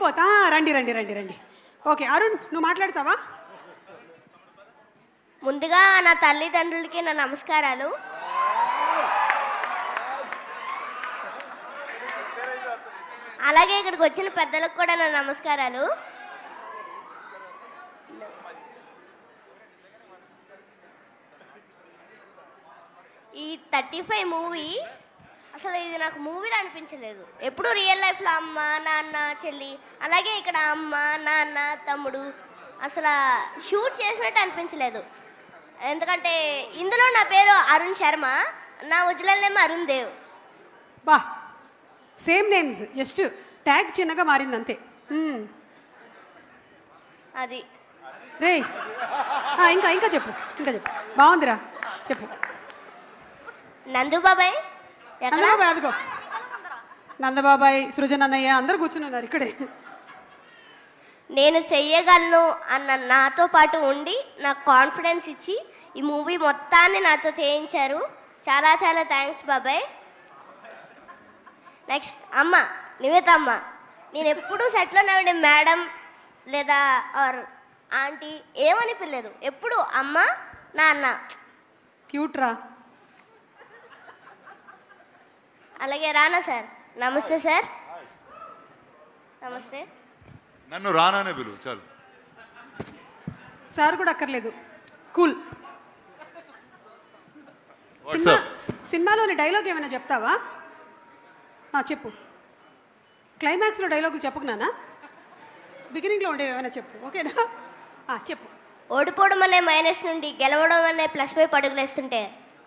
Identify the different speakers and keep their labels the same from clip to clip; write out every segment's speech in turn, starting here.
Speaker 1: పోతా రండి రండి రండి రండి. ఓకే అరుణ్, నువ్వు మాట్లాడతావా?
Speaker 2: ముందుగా నా తల్లిదండ్రులకి నా నమస్కారాలు. అలాగే ఇక్కడికి వచ్చిన పెద్దలకు కూడా నా నమస్కారాలు. ఈ 35 మూవీ అసలు ఇది నాకు మూవీలో అనిపించలేదు. ఎప్పుడు రియల్ లైఫ్లో అమ్మ నాన్న చెల్లి, అలాగే ఇక్కడ అమ్మ నాన్న తమ్ముడు అసలు షూట్ చేసినట్టు అనిపించలేదు. ఎందుకంటే ఇందులో నా పేరు అరుణ్ శర్మ, నా ఒరిజినల్ నేమ్ అరుణ్ దేవ్.
Speaker 1: బా, సేమ్ నేమ్స్, జస్ట్ ట్యాగ్ చిన్నగా మారింది అంతే.
Speaker 2: అది
Speaker 1: రే ఇంకా ఇంకా చెప్పు, ఇంకా చెప్పు. బాగుందిరా, చెప్పు.
Speaker 2: నందుబాబాయ్
Speaker 1: నందబాబాయ్, అదిగో నందబాబాయ్, సృజన్ అన్నయ్య అందరూ కూర్చున్నారు ఇక్కడే.
Speaker 2: నేను చెయ్యగలను అన్న నాతో పాటు ఉండి నాకు కాన్ఫిడెన్స్ ఇచ్చి ఈ మూవీ మొత్తాన్ని నాతో చేయించారు. చాలా చాలా థ్యాంక్స్ బాబాయ్. నెక్స్ట్ అమ్మ, నివేత అమ్మ. నేను ఎప్పుడూ సెట్లో నవ్వండి మేడం లేదా ఆర్ ఆంటీ ఏమని పిల్లలేదు, ఎప్పుడు అమ్మ నాన్న.
Speaker 1: క్యూట్ రా.
Speaker 2: అలాగే రానా సార్, నమస్తే సార్. నమస్తే.
Speaker 3: నన్ను రానానే పిలువు చాలు.
Speaker 1: సార్ కూడా అక్కర్లేదు, కూల్. సినిమాలోని డైలాగ్ ఏమైనా చెప్తావా? చెప్పు. క్లైమాక్స్లో డైలాగులు చెప్పకున్నానా, బిగినింగ్లో ఉండేవి ఏమైనా చెప్పు, ఓకేనా? చెప్పు.
Speaker 2: ఓడిపోవడం అనే మైనస్ నుండి గెలవడం అనే ప్లస్ వైపు అడుగులేస్తుంటే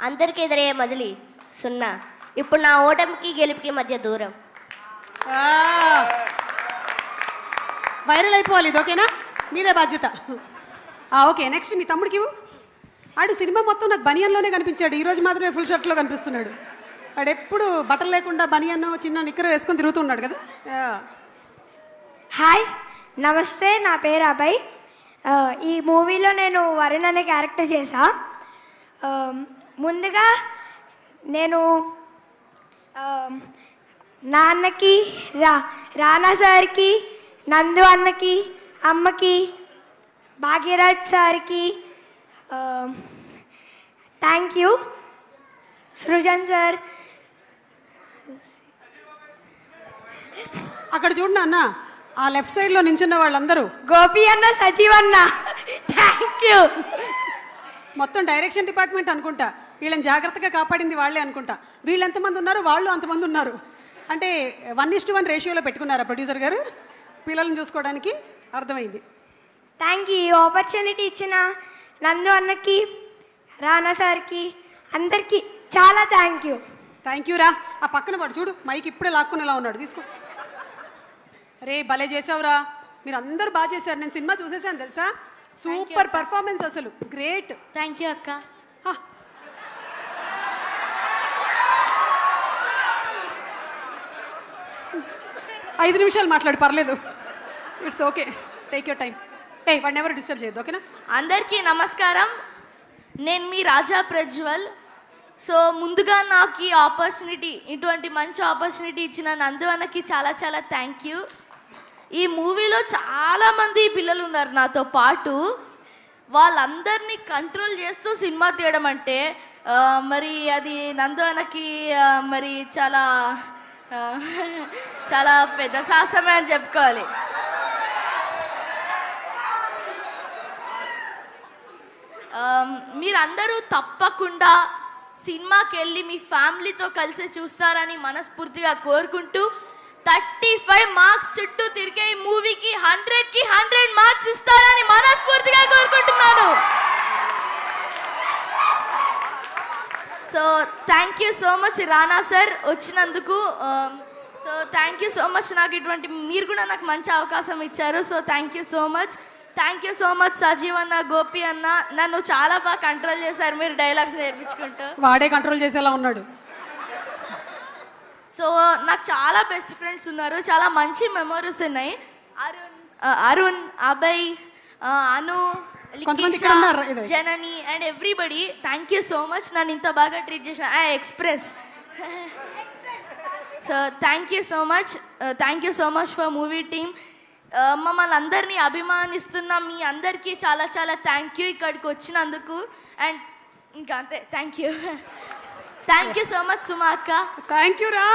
Speaker 2: అందరికీ ఎదురయ్యే మొదలి 0. ఇప్పుడు నా ఓటమికి గెలుపుకి మధ్య దూరం.
Speaker 1: వైరల్ అయిపోవాలి ఇది, ఓకేనా? మీదే బాధ్యత. ఓకే, నెక్స్ట్ మీ తమ్ముడికి ఇవ్వు. ఆడు సినిమా మొత్తం నాకు బనియన్లోనే కనిపించాడు, ఈరోజు మాత్రమే ఫుల్ షర్ట్లో కనిపిస్తున్నాడు. వాడు ఎప్పుడు బట్టలు లేకుండా బనియన్ చిన్న నిక్కర వేసుకొని తిరుగుతున్నాడు కదా.
Speaker 4: హాయ్, నమస్తే. నా పేరు అభయ్. ఈ మూవీలో నేను వరుణ్ అనే క్యారెక్టర్ చేశా. ముందుగా నేను నాన్నకి, రానా సార్కి, నందు అన్నకి, అమ్మకి, భాగ్యరాజ్ సార్కి థ్యాంక్ యూ. సృజన్ సార్.
Speaker 1: అక్కడ చూడు నాన్న, ఆ లెఫ్ట్ సైడ్లో నించున్న వాళ్ళందరూ
Speaker 4: గోపి అన్న, సజీవ్ అన్న, థ్యాంక్ యూ.
Speaker 1: మొత్తం డైరెక్షన్ డిపార్ట్మెంట్ అనుకుంటా. వీళ్ళని జాగ్రత్తగా కాపాడింది వాళ్ళే అనుకుంటా. వీళ్ళు ఎంతమంది ఉన్నారు, వాళ్ళు అంతమంది ఉన్నారు. అంటే 1:1 రేషియోలో పెట్టుకున్నారా ప్రొడ్యూసర్ గారు పిల్లల్ని చూసుకోవడానికి? అర్థమైంది.
Speaker 4: Thank you. ఈ ఆపర్చునిటీ ఇచ్చిన నందు అన్నకి, రానా సార్కి, అందరికీ చాలా థ్యాంక్ యూ.
Speaker 1: థ్యాంక్ యూ రా. ఆ పక్కన వాడు చూడు, మైక్ ఇప్పుడే లాక్కునేలా ఉన్నాడు, తీసుకో. రే భలే చేసావురా, మీరు అందరూ బాగా చేశారు. నేను సినిమా చూసేసాను తెలుసా, సూపర్ పర్ఫార్మెన్స్, అసలు గ్రేట్.
Speaker 4: థ్యాంక్ యూ అక్క.
Speaker 1: 5 నిమిషాలు మాట్లాడు, పర్లేదు. It's okay, take your time. వాడిని ఎవరు డిస్టర్బ్ చేయొద్దు, ఓకేనా?
Speaker 5: అందరికీ నమస్కారం. నేను మీ రాజా ప్రజ్వల్. సో ముందుగా నాకు ఈ ఆపర్చునిటీ, ఇటువంటి మంచి ఆపర్చునిటీ ఇచ్చిన నందు అన్నకి చాలా చాలా థ్యాంక్ యూ. ఈ మూవీలో చాలామంది పిల్లలు ఉన్నారు నాతో పాటు. వాళ్ళందరినీ కంట్రోల్ చేస్తూ సినిమా తీయడం అంటే మరి అది నందు అన్నకి మరి చాలా చాలా పెద్ద సాహసమే అని చెప్పుకోవాలి. మీరందరూ తప్పకుండా సినిమాకి వెళ్ళి మీ ఫ్యామిలీతో కలిసి చూస్తారని మనస్ఫూర్తిగా కోరుకుంటూ 35 మార్క్స్ చుట్టూ తిరిగే ఈ మూవీకి 100కి 100 మార్క్స్ ఇస్తారని మనస్ఫూర్తిగా కోరుకుంటున్నాను. So thank you so much Rana sir వచ్చినందుకు. So thank you so much, నాకు ఇటువంటి మీరు కూడా నాకు మంచి అవకాశం ఇచ్చారు. So thank you so much. Thank you so much Sajeev anna, Gopi అన్న. నన్ను చాలా బాగా కంట్రోల్ చేశారు మీరు డైలాగ్స్ నేర్పించుకుంటూ.
Speaker 1: వాడే కంట్రోల్ చేసేలా ఉన్నాడు.
Speaker 5: సో నాకు చాలా బెస్ట్ ఫ్రెండ్స్ ఉన్నారు, చాలా మంచి మెమరీస్ ఉన్నాయి. Arun, Abhay, Anu, Janani and everybody. Thank you so much నన్ను ఇంత బాగా ట్రీట్ చేసిన express. So thank you so much for movie team. మమ్మల్ని అందరినీ అభిమానిస్తున్న మీ అందరికీ చాలా చాలా థ్యాంక్ యూ ఇక్కడికి వచ్చినందుకు. అండ్ ఇంకా అంతే, థ్యాంక్ యూ సో మచ్ సుమా అక్క.
Speaker 1: థ్యాంక్ యూ రా.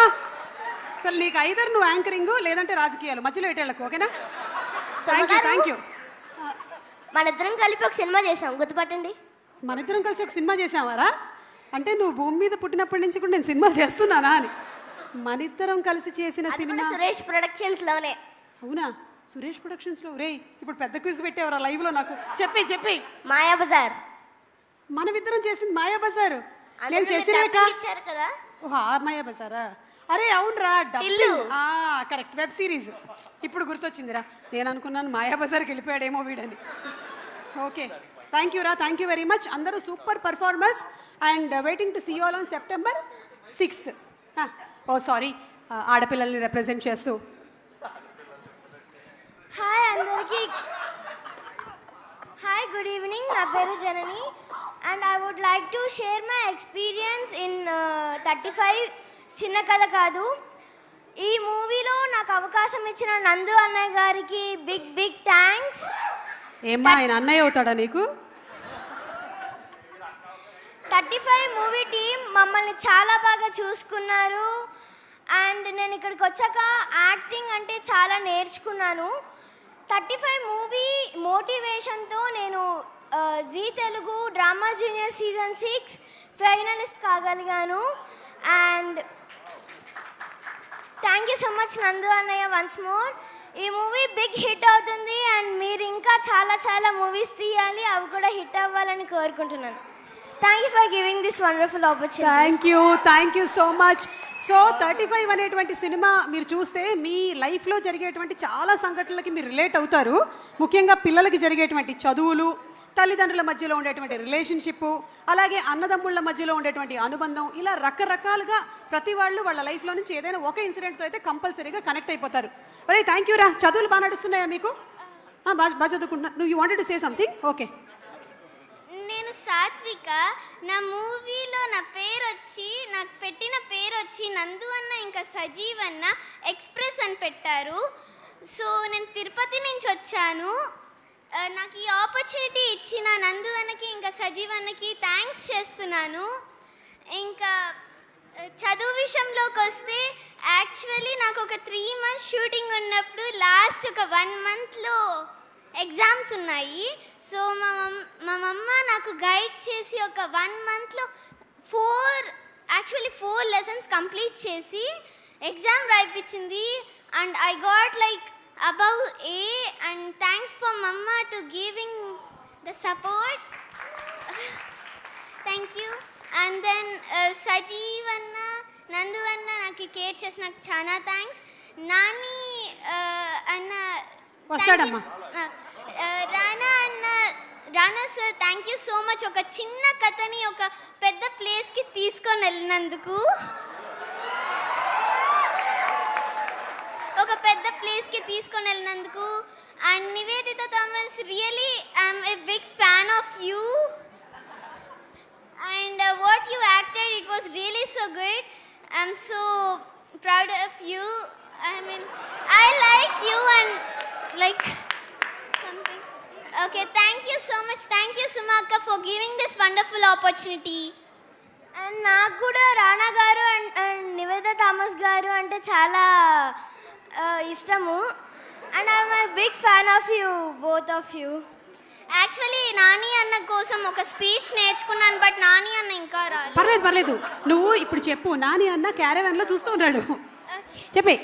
Speaker 1: అసలు నీకు ఐదర్ నువ్వు యాంకరింగ్ లేదంటే రాజకీయాలు, మధ్యలో ఎటేళ్ళకు. ఓకేనా? Thank you.
Speaker 2: మన ఇద్దరం కలిపి ఒక సినిమా చేసాం, గుర్తుపట్టండి.
Speaker 1: మన ఇద్దరం కలిసి ఒక సినిమా చేసావారా? అంటే నువ్వు భూమి మీద పుట్టినప్పటి నుంచి కూడా నేను సినిమా చేస్తున్నానా అని. మన ఇద్దరం కలిసి చేసిన సినిమా
Speaker 2: సురేష్ ప్రొడక్షన్స్ లోనే.
Speaker 1: అవునా? సురేష్ ప్రొడక్షన్స్ లో. రే ఇప్పుడు పెద్ద క్విజ్ పెట్టేవరా లైవ్ లో? నాకు చెప్పి
Speaker 2: మాయాబజార్
Speaker 1: మనమిద్దరం చేసింది మాయాబజార్. నేను శశిరేఖ
Speaker 2: ఇచ్చారు కదా.
Speaker 1: ఓహా, మాయాబజారా? అరే అవునరా, కరెక్ట్, వెబ్ సిరీస్. ఇప్పుడు గుర్తొచ్చిందిరా. నేను అనుకున్నాను మాయాబజార్కి వెళ్ళిపోయాడేమో వీడని. ఓకే, థ్యాంక్ యూ రా, థ్యాంక్ యూ వెరీ మచ్. అందరూ super performance and waiting to see you all on September 6th. Oh sorry, ఆడపిల్లల్ని రిప్రజెంట్ చేస్తూ.
Speaker 4: హాయ్ అందరికీ. Hi, good evening. నా పేరు Janani and I would like to share my experience in 35 చిన్న కథ కాదు. ఈ మూవీలో నాకు అవకాశం ఇచ్చిన నందు అన్నయ్య గారికి బిగ్ థ్యాంక్స్.
Speaker 1: ఏమ్మా, ఆయన అన్నయ్య అవుతాడా నీకు?
Speaker 4: 35 మూవీ టీం మమ్మల్ని చాలా బాగా చూసుకున్నారు అండ్ నేను ఇక్కడికి వచ్చాక యాక్టింగ్ అంటే చాలా నేర్చుకున్నాను. 35 మూవీ మోటివేషన్తో నేను Zee Telugu drama junior season 6 finalist కాగలిగాను. And thank you so much Nandu అన్నయ్య వన్స్ మోర్. ఈ మూవీ బిగ్ హిట్ అవుతుంది అండ్ మీరు ఇంకా చాలా మూవీస్ తీయాలి, అవి కూడా హిట్ అవ్వాలని కోరుకుంటున్నాను. Thank you for giving this wonderful opportunity.
Speaker 1: Thank you so much. So 35 అనేటువంటి సినిమా మీరు చూస్తే మీ లైఫ్లో జరిగేటువంటి చాలా సంఘటనలకి మీరు రిలేట్ అవుతారు. ముఖ్యంగా పిల్లలకి జరిగేటువంటి చదువులు, తల్లిదండ్రుల మధ్యలో ఉండేటువంటి రిలేషన్షిప్, అలాగే అన్నదమ్ముళ్ళ మధ్యలో ఉండేటువంటి అనుబంధం, ఇలా రకరకాలుగా ప్రతి వాళ్ళు వాళ్ళ లైఫ్లో నుంచి ఏదైనా ఒక ఇన్సిడెంట్తో అయితే కంపల్సరీగా కనెక్ట్ అయిపోతారు. ఒరే థ్యాంక్ యూ రా. చదువులు బాగా నడుస్తున్నాయా మీకు? బాగా చదువుకుంటున్నా. నువ్వు you wanted to say something? Okay.
Speaker 6: నేను సాత్విక. నా మూవీలో నాకు పెట్టిన పేరు వచ్చి నందు అన్న ఇంకా సజీవ్ అన్న ఎక్స్ప్రెస్ అని పెట్టారు. సో నేను తిరుపతి నుంచి వచ్చాను. నాకు ఈ ఆపర్చునిటీ ఇచ్చిన నందు అన్నకి ఇంకా సజీవ్ అన్నకి థ్యాంక్స్ చేస్తున్నాను. ఇంకా చదువు విషయంలోకి వస్తే యాక్చువల్లీ నాకు ఒక 3 months షూటింగ్ ఉన్నప్పుడు లాస్ట్ ఒక 1 monthలో ఎగ్జామ్స్ ఉన్నాయి. సో మా మమ్మ నాకు గైడ్ చేసి ఒక 1 monthలో 4 లెసన్స్ కంప్లీట్ చేసి ఎగ్జామ్ రాయిపించింది. And I got like above A and thanks for mama to giving the support. Thank you. And then Sajeev anna, Nandu anna నాకు కేర్ చేసి నాకు చాలా థ్యాంక్స్. నాని అన్న
Speaker 1: వస్తాడమ్మా.
Speaker 6: Rana sir thank you so much. ఒక చిన్న కథని ఒక పెద్ద ప్లేస్కి తీసుకొని వెళ్ళినందుకు, and Nivedita Thomas, really I'm a big fan of you and what you acted, it was really so good. I'm so proud of you. I like you and like something. Okay, thank you so much. Thank you Sumaka for giving this wonderful opportunity.
Speaker 4: And నాకు కూడా రానా గారు and Nivedita Thomas గారు అంటే చాలా ఇష్టము. And I'm a big fan of you, both of you.
Speaker 6: Actually Nani అన్న కోసం ఒక స్పీచ్ నేర్చుకున్నాను, బట్ నాని అన్న ఇంకా రాలేదు.
Speaker 1: పర్లేదు, నువ్వు ఇప్పుడు చెప్పు. నాని అన్న క్యారవాన్లో చూస్తూ ఉన్నాడు, చెప్పే.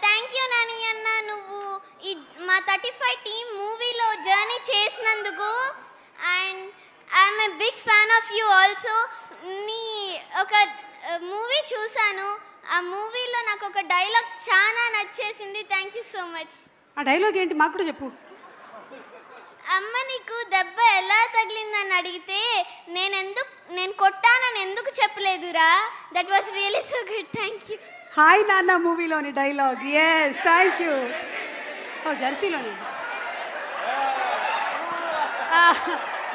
Speaker 6: థ్యాంక్ యూ నాని అన్న, నువ్వు ఈ మా 35 టీమ్ మూవీలో జర్నీ చేసినందుకు. And I'm a big fan of you also. నీ ఒక మూవీ చూశాను, ఆ మూవీలో నాకు ఒక డైలాగ్ చాలా నచ్చేసింది. Thank you so much.
Speaker 1: ఆ డైలాగ్ ఏంటి మాకు కూడా చెప్పు.
Speaker 6: అమ్మ నీకు దెబ్బ ఎలా తగిలిందని అడిగితే నేను కొట్టానని ఎందుకు చెప్పలేదురా. That was really so good. Thank you.
Speaker 1: Hi Nanna మూవీలోని డైలాగ్. Yes, thank you.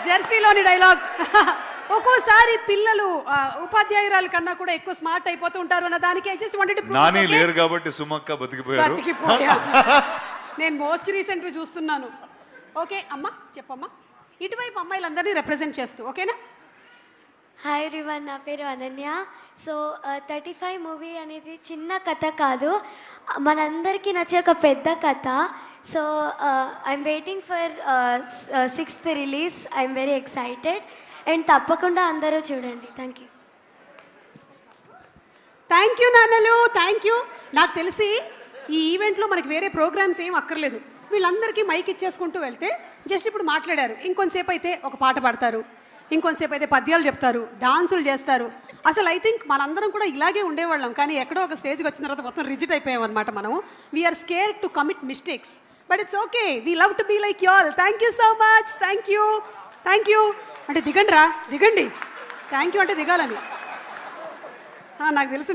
Speaker 1: జెర్సీలోని డైలాగ్. ఒక్కోసారి పిల్లలు ఉపాధ్యాయురాల కన్నా కూడా ఎక్కువ స్మార్ట్ అయిపోతూ ఉంటారు అన్న దానికి I just wanted to prove
Speaker 3: Nani
Speaker 1: it, okay?
Speaker 3: లేరు కాబట్టి సుమక్క బతికిపోయారు.
Speaker 1: నేను మోస్ట్ రీసెంట్ చూస్తున్నాను. ఓకే అమ్మా చెప్పమ్మా, ఇటువైపు అమ్మాయిలందరినీ రిప్రజెంట్ చేస్తూ, ఓకేనా?
Speaker 4: హాయ్ ఎవ్రీవన్, నా పేరు అనన్య. సో 35 మూవీ అనేది చిన్న కథ కాదు, మనందరికీ నచ్చే ఒక పెద్ద కథ. So I'm waiting for 6th release. I'm very excited and తప్పకుండా అందరూ చూడండి. Thank you.
Speaker 1: థ్యాంక్ యూ నాన్నలు, థ్యాంక్ యూ. నాకు తెలిసి ఈ ఈవెంట్లో మనకి వేరే ప్రోగ్రామ్స్ ఏం అక్కర్లేదు. వీళ్ళందరికీ మైక్ ఇచ్చేసుకుంటూ వెళ్తే జస్ట్ ఇప్పుడు మాట్లాడారు, ఇంకొంతసేపు అయితే ఒక పాట పాడతారు, ఇంకొంతసేపు అయితే పద్యాలు చెప్తారు, డాన్సులు చేస్తారు. అసలు ఐ థింక్ మనందరం కూడా ఇలాగే ఉండేవాళ్ళం, కానీ ఎక్కడో ఒక స్టేజ్కి వచ్చిన తర్వాత మొత్తం రిజిట్ అయిపోయాం అనమాట. మనము we're scare to commit mistakes, but it's okay. We love to be like you all. Thank you so much. Thank you, thank you. అంటే దిగండి రా, దిగండి. థ్యాంక్ యూ అంటే దిగాలని నాకు తెలుసు.